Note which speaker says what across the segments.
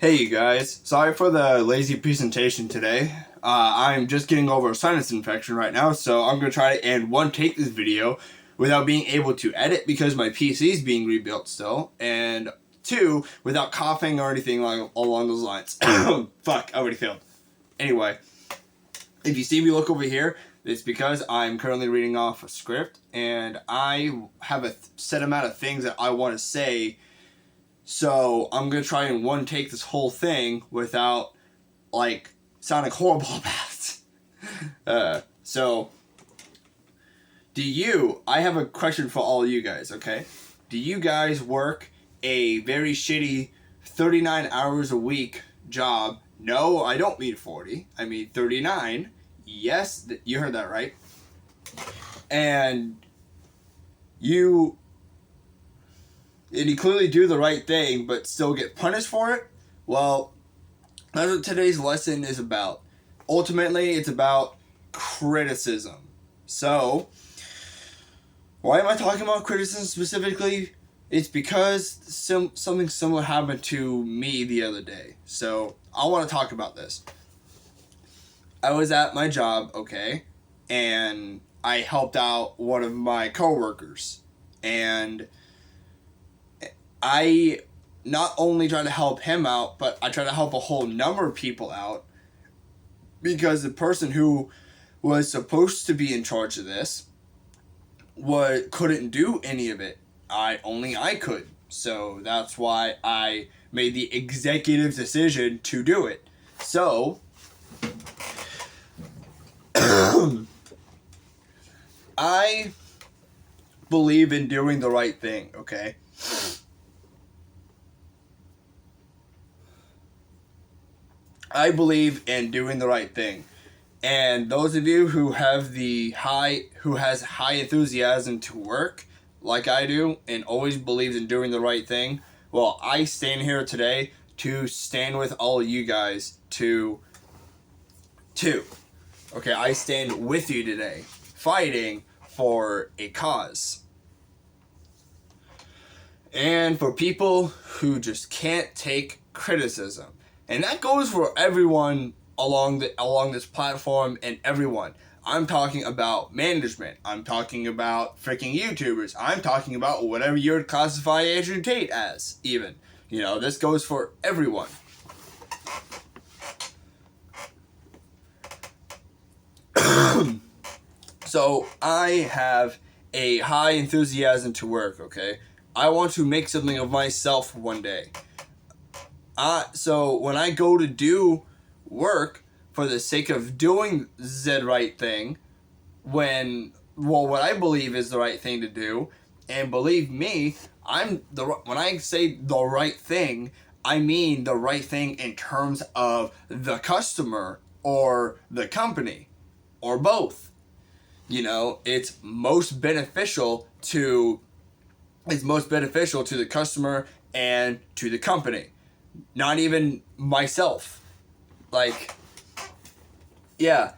Speaker 1: Hey you guys, sorry for the lazy presentation today. I'm just getting over a sinus infection right now, so I'm going to try and one, take this video without being able to edit because my PC is being rebuilt still, and two, without coughing or anything along those lines. Fuck, I already failed. Anyway, if you see me look over here, it's because I'm currently reading off a script, and I have a set amount of things that I want to say. So I'm going to try and one take this whole thing without, sounding horrible about it. I have a question for all you guys, okay? Do you guys work a very shitty 39 hours a week job? No, I don't mean 40. I mean 39. Yes, you heard that right. And you clearly do the right thing, but still get punished for it? Well, that's what today's lesson is about. Ultimately, it's about criticism. So, why am I talking about criticism specifically? It's because something similar happened to me the other day. So, I want to talk about this. I was at my job, okay, and I helped out one of my coworkers, and I not only try to help him out, but I try to help a whole number of people out, because the person who was supposed to be in charge of this couldn't do any of it. Only I could. So that's why I made the executive decision to do it. So I believe in doing the right thing, okay? I believe in doing the right thing. And those of you who has high enthusiasm to work, like I do, and always believes in doing the right thing, well, I stand here today to stand with all of you guys okay, I stand with you today, fighting for a cause. And for people who just can't take criticism. And that goes for everyone along this platform and everyone. I'm talking about management. I'm talking about freaking YouTubers. I'm talking about whatever you would classify Andrew Tate as, even. You know, this goes for everyone. So, I have a high enthusiasm to work, okay? I want to make something of myself one day. So when I go to do work for the sake of doing the right thing, what I believe is the right thing to do, and believe me, when I say the right thing, I mean the right thing in terms of the customer or the company, or both. You know, it's most beneficial to the customer and to the company. Not even myself. Yeah.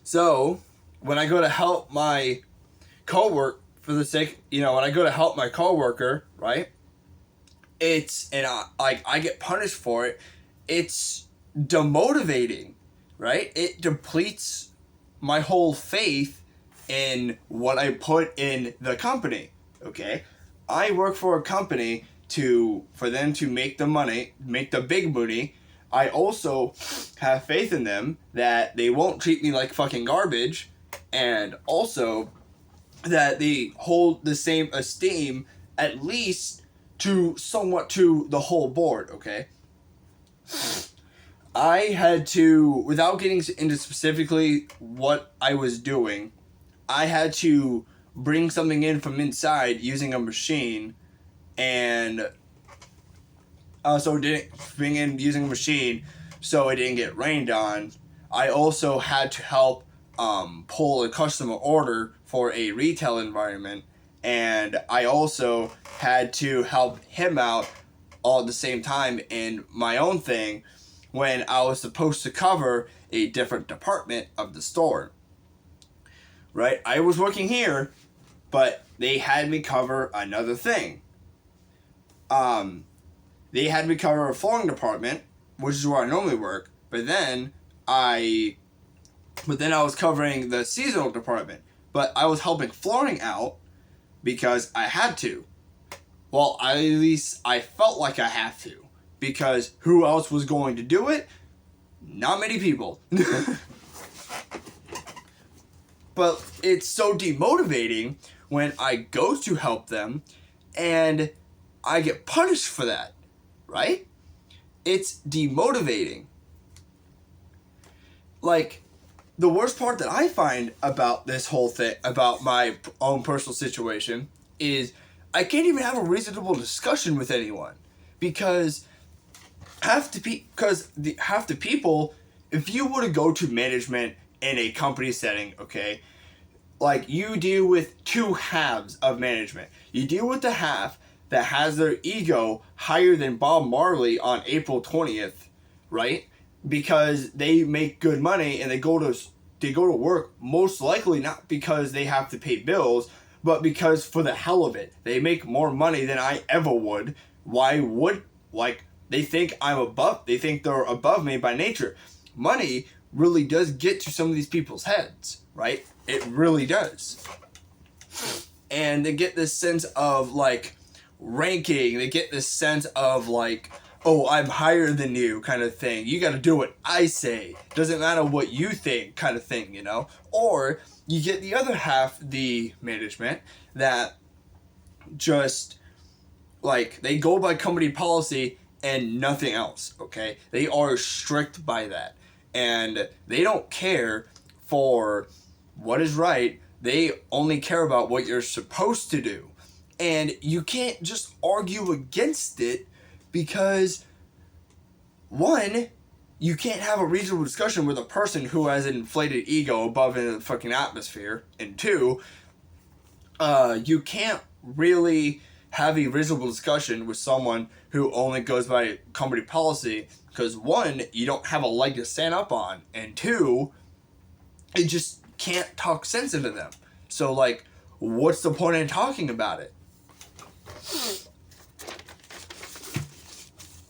Speaker 1: So, when I go to help my coworker, when I go to help my coworker, right? I get punished for it. It's demotivating, right? It depletes my whole faith in what I put in the company, okay? I work for a company for them to make the money, make the big money. I also have faith in them that they won't treat me like fucking garbage, and also that they hold the same esteem, at least somewhat to the whole board, okay? I had to, without getting into specifically what I was doing, I had to bring something in from inside using a machine, and so it didn't bring in using a machine, so it didn't get rained on. I also had to help pull a customer order for a retail environment, and I also had to help him out all at the same time in my own thing when I was supposed to cover a different department of the store. Right? I was working here, but they had me cover another thing. They had me cover a flooring department, which is where I normally work. But then I was covering the seasonal department. But I was helping flooring out because I had to. Well, at least I felt like I have to. Because who else was going to do it? Not many people. But it's so demotivating when I go to help them and I get punished for that, right? It's demotivating. Like, the worst part that I find about this whole thing, about my own personal situation, is I can't even have a reasonable discussion with anyone. Because half the people, if you were to go to management in a company setting, okay, like, you deal with two halves of management. You deal with the half that has their ego higher than Bob Marley on April 20th, right? Because they make good money and they go to work most likely not because they have to pay bills, but because for the hell of it. They make more money than I ever would. Why would, like, they think they're above me by nature. Money really does get to some of these people's heads, right? It really does. And they get this sense of, like, ranking. They get this sense of, like, oh, I'm higher than you kind of thing. You got to do what I say. Doesn't matter what you think kind of thing, you know? Or you get the other half, the management, that just, like, they go by company policy and nothing else, okay? They are strict by that. And they don't care for what is right. They only care about what you're supposed to do. And you can't just argue against it because, one, you can't have a reasonable discussion with a person who has an inflated ego above in the fucking atmosphere. And two, you can't really have a reasonable discussion with someone who only goes by company policy because, one, you don't have a leg to stand up on, and two, you just can't talk sense into them. So, like, what's the point in talking about it?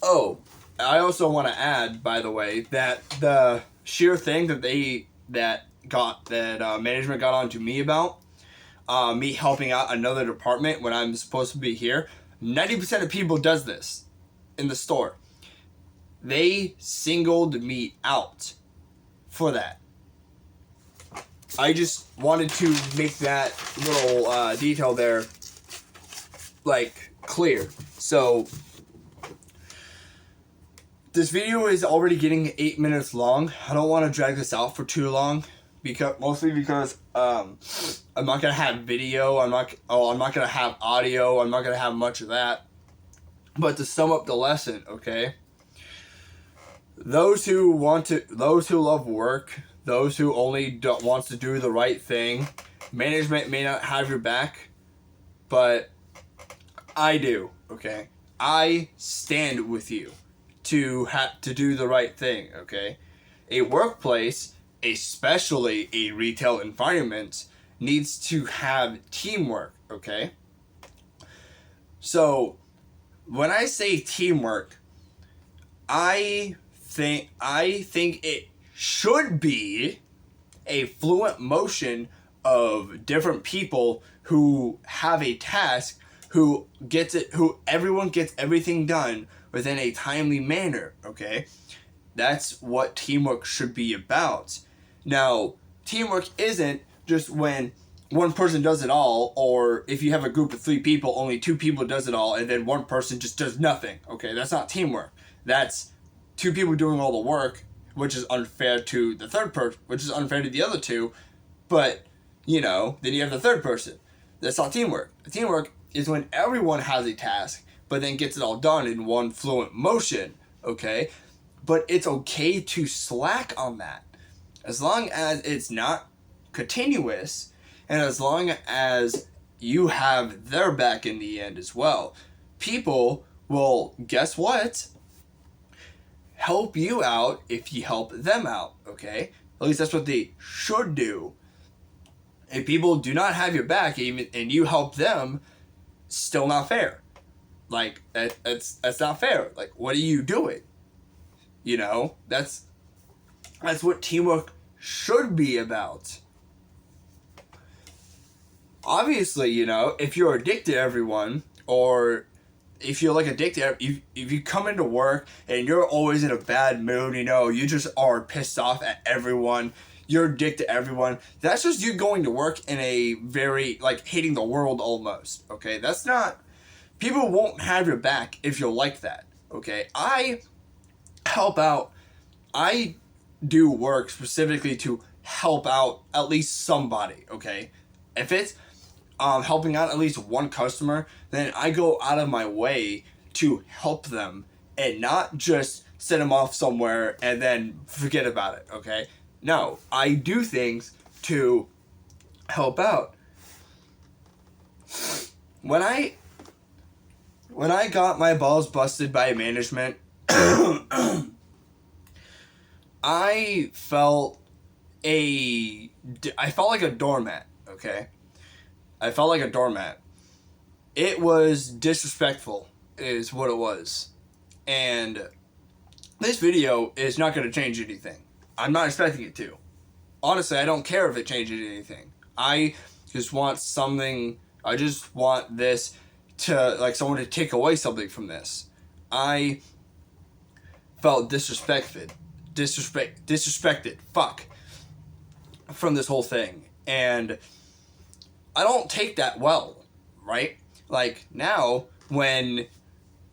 Speaker 1: Oh, I also want to add, by the way, that the sheer thing that management got on to me about, me helping out another department when I'm supposed to be here, 90% of people does this in the store. They singled me out for that. I just wanted to make that little detail there, like, clear. So, this video is already getting 8 minutes long. I don't want to drag this out for too long, mostly because I'm not gonna have video. I'm not gonna have audio. I'm not gonna have much of that. But to sum up the lesson, okay? Those who love work, those who only wants to do the right thing, management may not have your back, but I do, okay? I stand with you to do the right thing, okay? A workplace, especially a retail environment, needs to have teamwork, okay? So, when I say teamwork, I think it should be a fluent motion of different people who have a task, who everyone gets everything done within a timely manner, okay? That's what teamwork should be about. Now, teamwork isn't just when one person does it all, or if you have a group of 3 people, only 2 people does it all, and then one person just does nothing, okay? That's not teamwork. That's 2 people doing all the work, which is unfair to the third person, which is unfair to the other 2, but, you know, then you have the third person. That's not teamwork. Teamwork is when everyone has a task, but then gets it all done in one fluent motion, okay? But it's okay to slack on that. As long as it's not continuous, and as long as you have their back in the end as well. People will, guess what? Help you out if you help them out, okay? At least that's what they should do. If people do not have your back and you help them, still not fair. Like, that's not fair. Like, what are you doing? You know, that's what teamwork should be about. Obviously, you know, if you're addicted to everyone, or if you're like addicted, if you come into work and you're always in a bad mood, you know, you just are pissed off at everyone, you're addicted to everyone, that's just you going to work in a very, like, hating the world almost, okay? That's not, people won't have your back if you're like that, okay? I help out, I do work specifically to help out at least somebody, okay? If it's helping out at least one customer, then I go out of my way to help them and not just send them off somewhere and then forget about it, okay? No, I do things to help out. When I got my balls busted by management, I felt like a doormat, okay? I felt like a doormat. It was disrespectful, is what it was. And this video is not going to change anything. I'm not expecting it to. Honestly, I don't care if it changes anything. I just want this to, like, someone to take away something from this. I felt disrespected, from this whole thing. And I don't take that well, right? Like, now, when,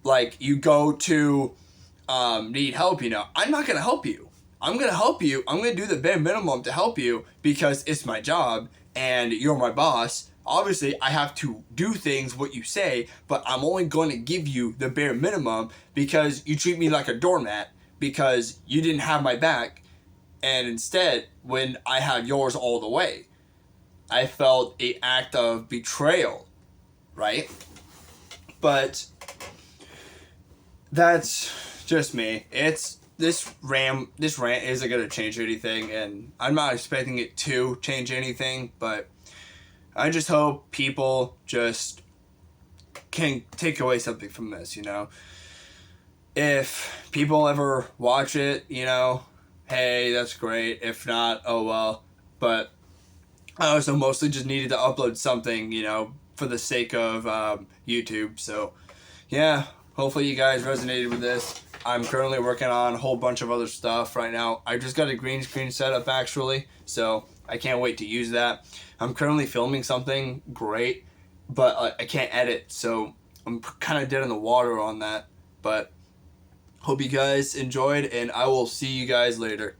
Speaker 1: like, you go to need help, you know, I'm not going to help you. I'm going to help you. I'm going to do the bare minimum to help you because it's my job and you're my boss. Obviously, I have to do things what you say, but I'm only going to give you the bare minimum because you treat me like a doormat because you didn't have my back. And instead, when I have yours all the way, I felt an act of betrayal, right? But that's just me. This rant isn't gonna change anything, and I'm not expecting it to change anything. But I just hope people just can take away something from this. You know, if people ever watch it, you know, hey, that's great. If not, oh well. But I also mostly just needed to upload something, you know, for the sake of YouTube. So, yeah, hopefully you guys resonated with this. I'm currently working on a whole bunch of other stuff right now. I just got a green screen set up, actually, so I can't wait to use that. I'm currently filming something great, but I can't edit, so I'm kind of dead in the water on that. But hope you guys enjoyed, and I will see you guys later.